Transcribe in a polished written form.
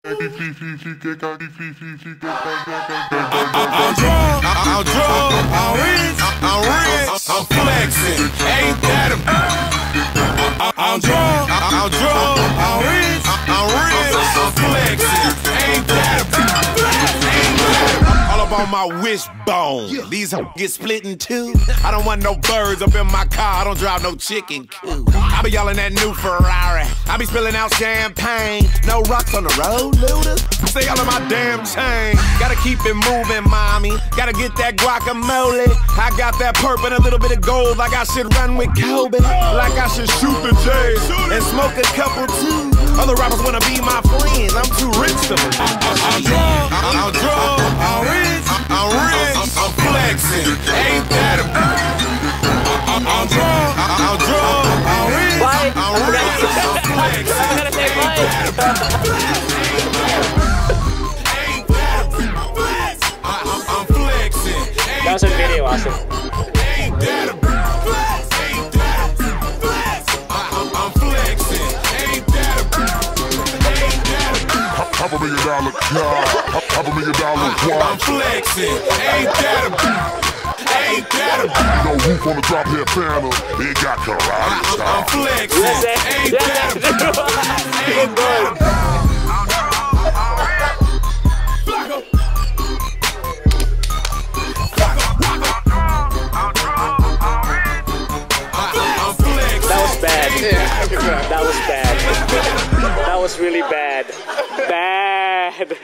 I'm drunk, I'm rich, I'm flexing, ain't that a I'm drunk, I'm rich, I'm flexing, ain't that a all up on my wishbone. These get split in two. I don't want no birds up in my car, I don't drive no chicken coop. I be yelling that new Ferrari, I be spilling out champagne. No rocks on the road, looters. Stay all in my damn chain. Gotta keep it moving, mommy. Gotta get that guacamole. I got that purp and a little bit of gold, like I should run with Kobe. Like I should shoot the J and smoke a couple too. Other rappers wanna be my friends, I'm too rich to them. I'm drunk, I'm rich, I'm flexing. Ain't that a I'm drunk, I'm rich, I'm flexing. That was a video, Austin. Ain't that a I'm flexing. Ain't that a $500 million car, $500 million watch. I'm flexing. Ain't that a no roof on the drop here, Phan. It got karate style. I'm flexing. Ain't that a That was bad. That was really bad. Bad.